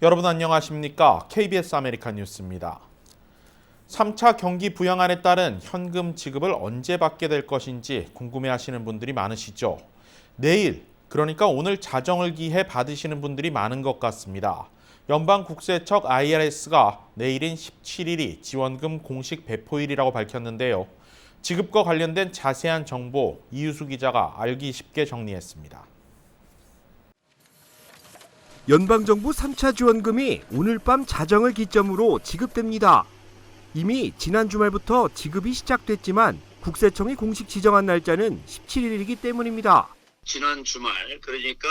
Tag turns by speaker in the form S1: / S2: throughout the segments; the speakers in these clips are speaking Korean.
S1: 여러분 안녕하십니까? KBS 아메리칸 뉴스입니다. 3차 경기 부양안에 따른 현금 지급을 언제 받게 될 것인지 궁금해하시는 분들이 많으시죠? 내일, 그러니까 오늘 자정을 기해 받으시는 분들이 많은 것 같습니다. 연방국세청 IRS가 내일인 17일이 지원금 공식 배포일이라고 밝혔는데요. 지급과 관련된 자세한 정보 이유수 기자가 알기 쉽게 정리했습니다.
S2: 연방정부 3차 지원금이 오늘 밤 자정을 기점으로 지급됩니다. 이미 지난 주말부터 지급이 시작됐지만 국세청이 공식 지정한 날짜는 17일이기 때문입니다.
S3: 지난 주말, 그러니까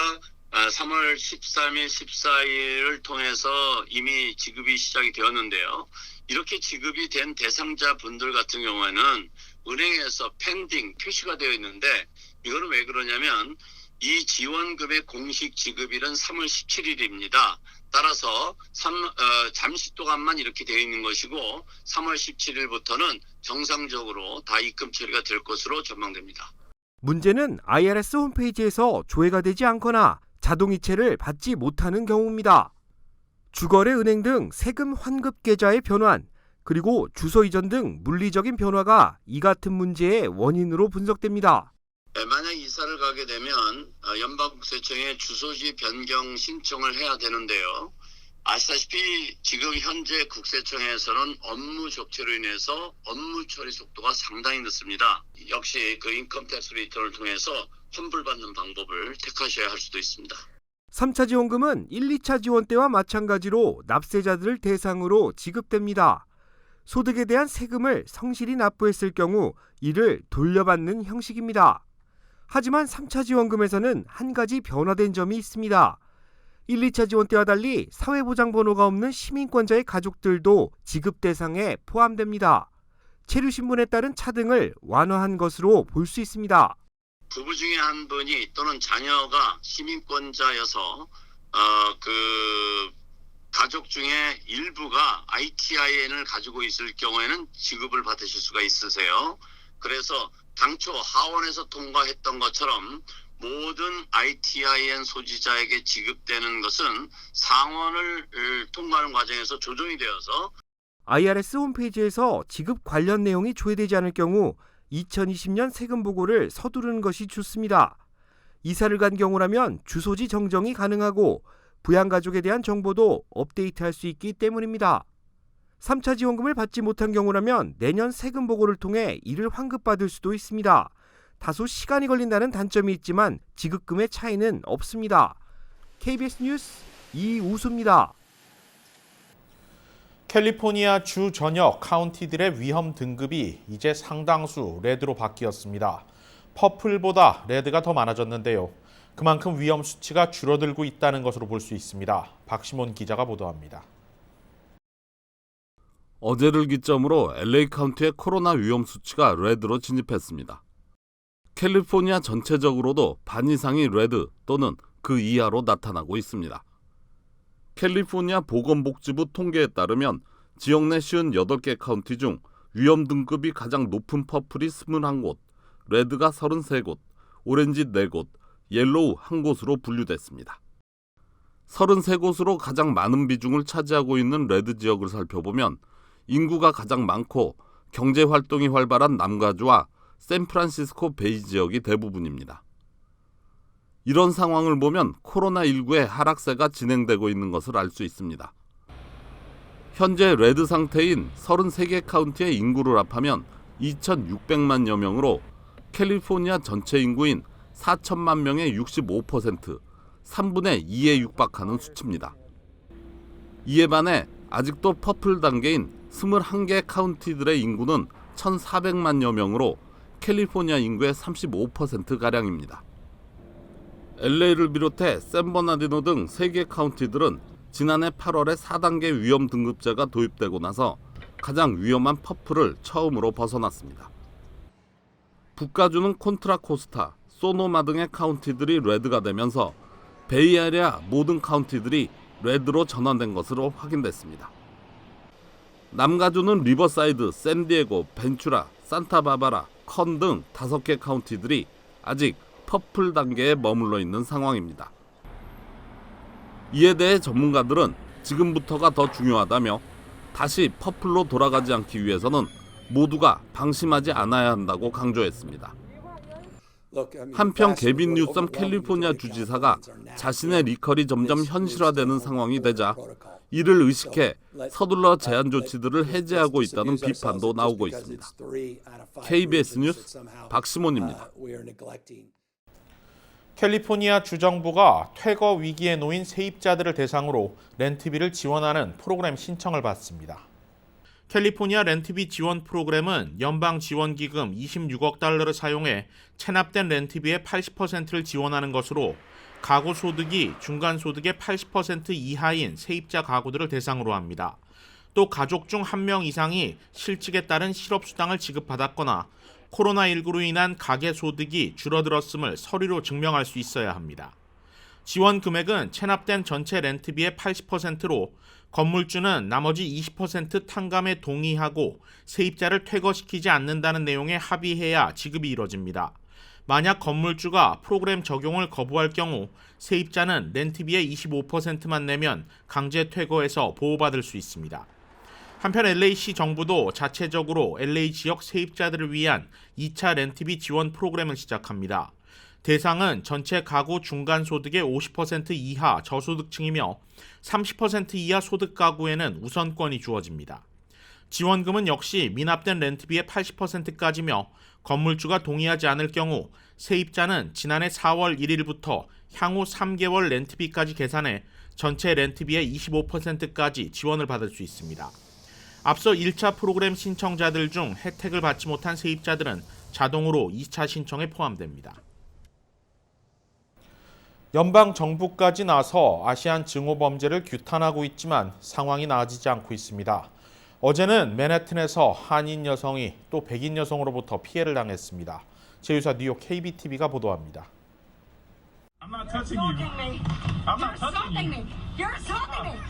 S3: 3월 13일, 14일을 통해서 이미 지급이 시작이 되었는데요. 이렇게 지급이 된 대상자 분들 같은 경우에는 은행에서 펜딩 표시가 되어 있는데, 이거는 왜 그러냐면 이 지원금의 공식 지급일은 3월 17일입니다. 따라서 잠시 동안만 이렇게 되어 있는 것이고 3월 17일부터는 정상적으로 다 입금 처리가 될 것으로 전망됩니다.
S2: 문제는 IRS 홈페이지에서 조회가 되지 않거나 자동이체를 받지 못하는 경우입니다. 주거래 은행 등 세금 환급 계좌의 변환, 그리고 주소 이전 등 물리적인 변화가 이 같은 문제의 원인으로 분석됩니다.
S3: 만약 이사를 가게 되면 연방국세청에 주소지 변경 신청을 해야 되는데요. 아시다시피 지금 현재 국세청에서는 업무 적체로 인해서 업무 처리 속도가 상당히 늦습니다. 역시 그 인컴텍스 리턴을 통해서 환불받는 방법을 택하셔야 할 수도 있습니다.
S2: 3차 지원금은 1, 2차 지원 때와 마찬가지로 납세자들을 대상으로 지급됩니다. 소득에 대한 세금을 성실히 납부했을 경우 이를 돌려받는 형식입니다. 하지만 3차 지원금에서는 한 가지 변화된 점이 있습니다. 1, 2차 지원 때와 달리 사회보장번호가 없는 시민권자의 가족들도 지급 대상에 포함됩니다. 체류신분에 따른 차등을 완화한 것으로 볼 수 있습니다.
S3: 부부 중에 한 분이 또는 자녀가 시민권자여서 가족 중에 일부가 ITIN을 가지고 있을 경우에는 지급을 받으실 수가 있으세요. 그래서 당초 하원에서 통과했던 것처럼 모든 ITIN 소지자에게 지급되는 것은 상원을 통과하는 과정에서 조정이 되어서
S2: IRS 홈페이지에서 지급 관련 내용이 조회되지 않을 경우 2020년 세금 보고를 서두르는 것이 좋습니다. 이사를 간 경우라면 주소지 정정이 가능하고 부양가족에 대한 정보도 업데이트할 수 있기 때문입니다. 3차 지원금을 받지 못한 경우라면 내년 세금 보고를 통해 이를 환급받을 수도 있습니다. 다소 시간이 걸린다는 단점이 있지만 지급금의 차이는 없습니다. KBS 뉴스 이우수입니다.
S1: 캘리포니아 주 전역 카운티들의 위험 등급이 이제 상당수 레드로 바뀌었습니다. 퍼플보다 레드가 더 많아졌는데요. 그만큼 위험 수치가 줄어들고 있다는 것으로 볼 수 있습니다. 박시몬 기자가 보도합니다.
S4: 어제를 기점으로 LA 카운티의 코로나 위험 수치가 레드로 진입했습니다. 캘리포니아 전체적으로도 반 이상이 레드 또는 그 이하로 나타나고 있습니다. 캘리포니아 보건복지부 통계에 따르면 지역 내 58개 카운티 중 위험 등급이 가장 높은 퍼플이 21곳, 레드가 33곳, 오렌지 4곳, 옐로우 1곳으로 분류됐습니다. 33곳으로 가장 많은 비중을 차지하고 있는 레드 지역을 살펴보면 인구가 가장 많고 경제활동이 활발한 남가주와 샌프란시스코 베이 지역이 대부분입니다. 이런 상황을 보면 코로나19의 하락세가 진행되고 있는 것을 알 수 있습니다. 현재 레드 상태인 33개 카운티의 인구를 합하면 2,600만여 명으로 캘리포니아 전체 인구인 4천만 명의 65%, 3분의 2에 육박하는 수치입니다. 이에 반해 아직도 퍼플 단계인 21개 카운티들의 인구는 1,400만여 명으로 캘리포니아 인구의 35%가량입니다. LA를 비롯해 샌버나디노 등 3개 카운티들은 지난해 8월에 4단계 위험 등급제가 도입되고 나서 가장 위험한 퍼플을 처음으로 벗어났습니다. 북가주는 콘트라코스타, 소노마 등의 카운티들이 레드가 되면서 베이에리아 모든 카운티들이 레드로 전환된 것으로 확인됐습니다. 남가주는 리버사이드, 샌디에고, 벤츄라, 산타바바라, 컨 등 5개 카운티들이 아직 퍼플 단계에 머물러 있는 상황입니다. 이에 대해 전문가들은 지금부터가 더 중요하다며 다시 퍼플로 돌아가지 않기 위해서는 모두가 방심하지 않아야 한다고 강조했습니다. 한편 게빈 뉴섬 캘리포니아 주지사가 자신의 리컬이 점점 현실화되는 상황이 되자 이를 의식해 서둘러 제한 조치들을 해제하고 있다는 비판도 나오고 있습니다. KBS 뉴스 박시몬입니다.
S1: 캘리포니아 주정부가 퇴거 위기에 놓인 세입자들을 대상으로 렌트비를 지원하는 프로그램 신청을 받습니다. 캘리포니아 렌트비 지원 프로그램은 연방 지원기금 26억 달러를 사용해 체납된 렌트비의 80%를 지원하는 것으로 가구 소득이 중간 소득의 80% 이하인 세입자 가구들을 대상으로 합니다. 또 가족 중 1명 이상이 실직에 따른 실업수당을 지급받았거나 코로나19로 인한 가계 소득이 줄어들었음을 서류로 증명할 수 있어야 합니다. 지원 금액은 체납된 전체 렌트비의 80%로 건물주는 나머지 20% 탕감에 동의하고 세입자를 퇴거시키지 않는다는 내용에 합의해야 지급이 이뤄집니다. 만약 건물주가 프로그램 적용을 거부할 경우 세입자는 렌트비의 25%만 내면 강제 퇴거에서 보호받을 수 있습니다. 한편 LA시 정부도 자체적으로 LA 지역 세입자들을 위한 2차 렌트비 지원 프로그램을 시작합니다. 대상은 전체 가구 중간 소득의 50% 이하 저소득층이며 30% 이하 소득 가구에는 우선권이 주어집니다. 지원금은 역시 미납된 렌트비의 80%까지며 건물주가 동의하지 않을 경우 세입자는 지난해 4월 1일부터 향후 3개월 렌트비까지 계산해 전체 렌트비의 25%까지 지원을 받을 수 있습니다. 앞서 1차 프로그램 신청자들 중 혜택을 받지 못한 세입자들은 자동으로 2차 신청에 포함됩니다. 연방 정부까지 나서 아시안 증오 범죄를 규탄하고 있지만 상황이 나아지지 않고 있습니다. 어제는 맨해튼에서 한인 여성이 또 백인 여성으로부터 피해를 당했습니다. 제휴사 뉴욕 KBTV가 보도합니다.
S5: I'm not touching you. I'm not touching you.
S6: You're assaulting me.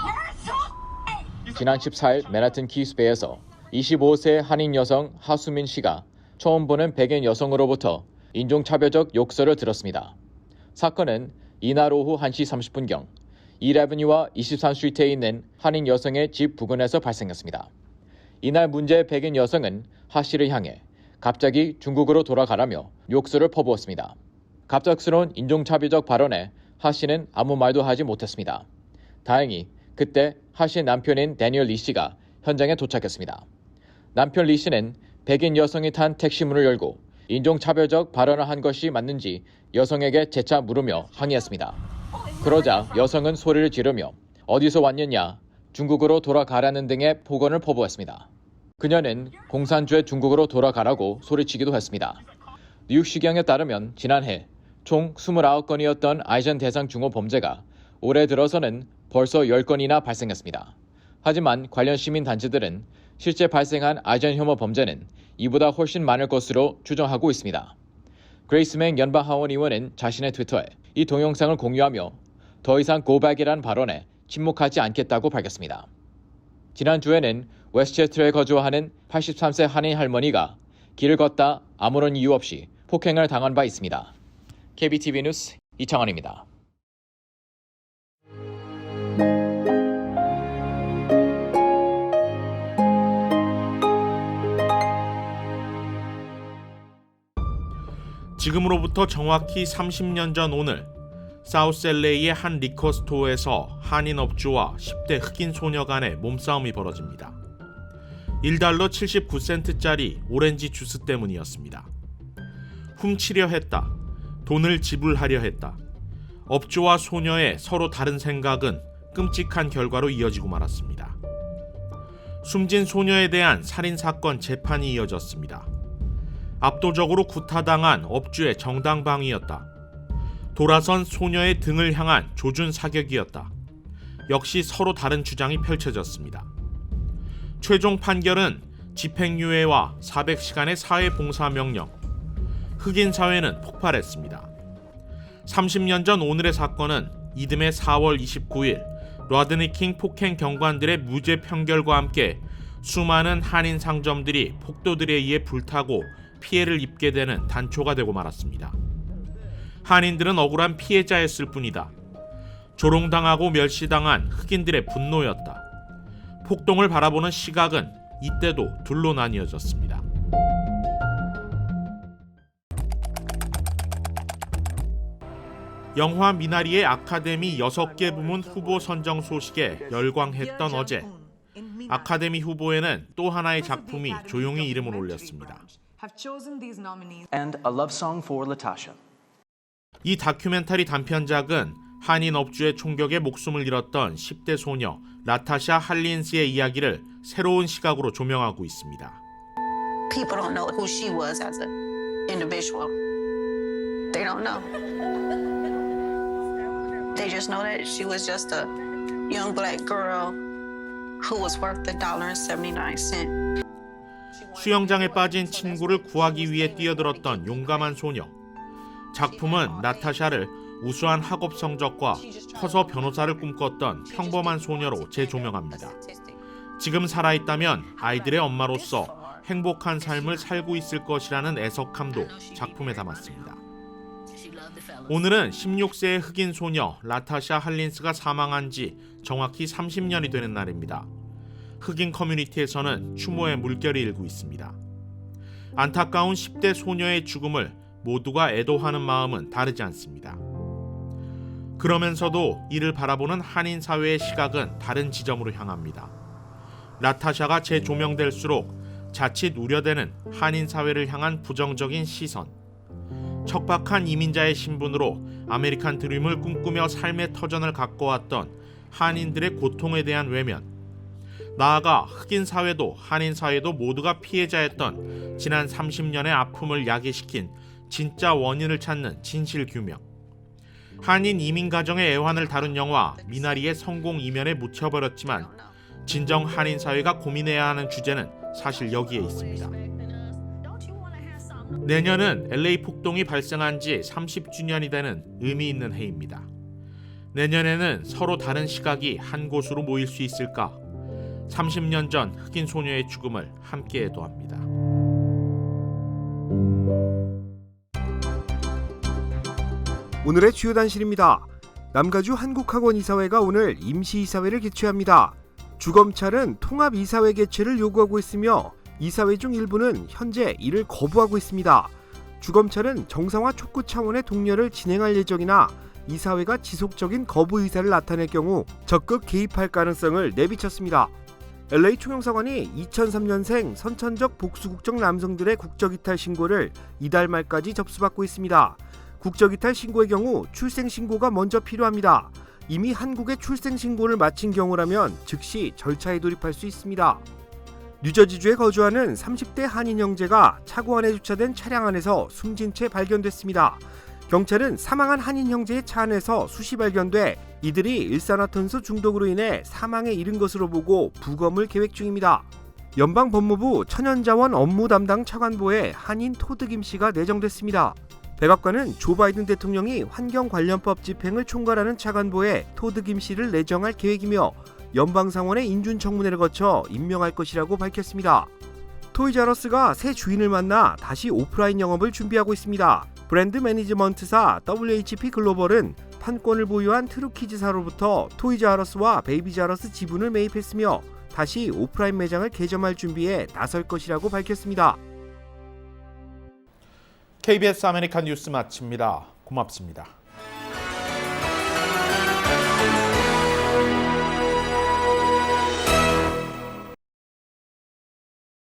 S6: You're assaulting me.
S7: 지난 14일 맨해튼 키스베이에서 25세 한인 여성 하수민 씨가 처음 보는 백인 여성으로부터 인종차별적 욕설을 들었습니다. 사건은 이날 오후 1시 30분경 1애버뉴와 23스트리트에 있는 한인 여성의 집 부근에서 발생했습니다. 이날 문제의 백인 여성은 하 씨를 향해 갑자기 중국으로 돌아가라며 욕설을 퍼부었습니다. 갑작스러운 인종차별적 발언에 하 씨는 아무 말도 하지 못했습니다. 다행히 그때 하 씨의 남편인 데니얼 리 씨가 현장에 도착했습니다. 남편 리 씨는 백인 여성이 탄 택시 문을 열고 인종차별적 발언을 한 것이 맞는지 여성에게 재차 물으며 항의했습니다. 그러자 여성은 소리를 지르며 어디서 왔느냐, 중국으로 돌아가라는 등의 폭언을 퍼부었습니다. 그녀는 공산주의 중국으로 돌아가라고 소리치기도 했습니다. 뉴욕시경에 따르면 지난해 총 29건이었던 아시안 대상 중호 범죄가 올해 들어서는 벌써 10건이나 발생했습니다. 하지만 관련 시민단체들은 실제 발생한 아시안 혐오 범죄는 이보다 훨씬 많을 것으로 추정하고 있습니다. 그레이스 맹 연방하원 의원은 자신의 트위터에 이 동영상을 공유하며 더 이상 고백이란 발언에 침묵하지 않겠다고 밝혔습니다. 지난주에는 웨스트체스터에 거주하는 83세 한인 할머니가 길을 걷다 아무런 이유 없이 폭행을 당한 바 있습니다. KBTV 뉴스 이창환입니다.
S1: 지금으로부터 정확히 30년 전 오늘 사우스 LA의 한 리커 스토어에서 한인 업주와 10대 흑인 소녀 간의 몸싸움이 벌어집니다. 1달러 79센트짜리 오렌지 주스 때문이었습니다. 훔치려 했다. 돈을 지불하려 했다. 업주와 소녀의 서로 다른 생각은 끔찍한 결과로 이어지고 말았습니다. 숨진 소녀에 대한 살인사건 재판이 이어졌습니다. 압도적으로 구타당한 업주의 정당방위였다. 돌아선 소녀의 등을 향한 조준 사격이었다. 역시 서로 다른 주장이 펼쳐졌습니다. 최종 판결은 집행유예와 400시간의 사회봉사명령. 흑인 사회는 폭발했습니다. 30년 전 오늘의 사건은 이듬해 4월 29일 로드니 킹 폭행 경관들의 무죄 판결과 함께 수많은 한인 상점들이 폭도들에 의해 불타고 피해를 입게 되는 단초가 되고 말았습니다. 한인들은 억울한 피해자였을 뿐이다. 조롱당하고 멸시당한 흑인들의 분노였다. 폭동을 바라보는 시각은 이때도 둘로 나뉘어졌습니다. 영화 미나리의 아카데미 6개 부문 후보 선정 소식에 열광했던 어제, 아카데미 후보에는 또 하나의 작품이 조용히 이름을 올렸습니다.
S8: And a love song for Latasha.
S1: 이 다큐멘터리 단편작은 한인 업주의 총격에 목숨을 잃었던 10대 소녀 라타샤 할린스의 이야기를 새로운 시각으로 조명하고 있습니다.
S9: People don't know who she was as an individual. They don't know. They just know that she was just a young black girl who was worth $1.79.
S1: 수영장에 빠진 친구를 구하기 위해 뛰어들었던 용감한 소녀. 작품은 나타샤를 우수한 학업 성적과 커서 변호사를 꿈꿨던 평범한 소녀로 재조명합니다. 지금 살아있다면 아이들의 엄마로서 행복한 삶을 살고 있을 것이라는 애석함도 작품에 담았습니다. 오늘은 16세의 흑인 소녀 라타샤 할린스가 사망한 지 정확히 30년이 되는 날입니다. 흑인 커뮤니티에서는 추모의 물결이 일고 있습니다. 안타까운 10대 소녀의 죽음을 모두가 애도하는 마음은 다르지 않습니다. 그러면서도 이를 바라보는 한인 사회의 시각은 다른 지점으로 향합니다. 라타샤가 재조명될수록 자칫 우려되는 한인 사회를 향한 부정적인 시선. 척박한 이민자의 신분으로 아메리칸 드림을 꿈꾸며 삶의 터전을 갖고왔던 한인들의 고통에 대한 외면. 나아가 흑인 사회도 한인 사회도 모두가 피해자였던 지난 30년의 아픔을 야기시킨 진짜 원인을 찾는 진실 규명. 한인 이민 가정의 애환을 다룬 영화 미나리의 성공 이면에 묻혀버렸지만 진정 한인 사회가 고민해야 하는 주제는 사실 여기에 있습니다. 내년은 LA 폭동이 발생한 지 30주년이 되는 의미 있는 해입니다. 내년에는 서로 다른 시각이 한 곳으로 모일 수 있을까? 30년 전 흑인 소녀의 죽음을 함께 애도합니다.
S2: 오늘의 주요 단신입니다. 남가주 한국학원이사회가 오늘 임시이사회를 개최합니다. 주검찰은 통합이사회 개최를 요구하고 있으며 이사회 중 일부는 현재 이를 거부하고 있습니다. 주검찰은 정상화 촉구 차원의 독려를 진행할 예정이나 이사회가 지속적인 거부 의사를 나타낼 경우 적극 개입할 가능성을 내비쳤습니다. LA 총영사관이 2003년생 선천적 복수국적 남성들의 국적이탈 신고를 이달 말까지 접수받고 있습니다. 국적이탈 신고의 경우 출생신고가 먼저 필요합니다. 이미 한국에 출생신고를 마친 경우라면 즉시 절차에 돌입할 수 있습니다. 뉴저지주에 거주하는 30대 한인 형제가 차고 안에 주차된 차량 안에서 숨진 채 발견됐습니다. 경찰은 사망한 한인 형제의 차 안에서 숯이 발견돼 이들이 일산화탄소 중독으로 인해 사망에 이른 것으로 보고 부검을 계획 중입니다. 연방법무부 천연자원 업무 담당 차관보에 한인 토드 김 씨가 내정됐습니다. 백악관은 조 바이든 대통령이 환경관련법 집행을 총괄하는 차관보에 토드 김 씨를 내정할 계획이며 연방상원의 인준청문회를 거쳐 임명할 것이라고 밝혔습니다. 토이자러스가 새 주인을 만나 다시 오프라인 영업을 준비하고 있습니다. 브랜드 매니지먼트사 WHP 글로벌은 판권을 보유한 트루키즈사로부터 토이자러스와 베이비자러스 지분을 매입했으며 다시 오프라인 매장을 개점할 준비에 나설 것이라고 밝혔습니다.
S1: KBS 아메리칸 뉴스 마칩니다. 고맙습니다.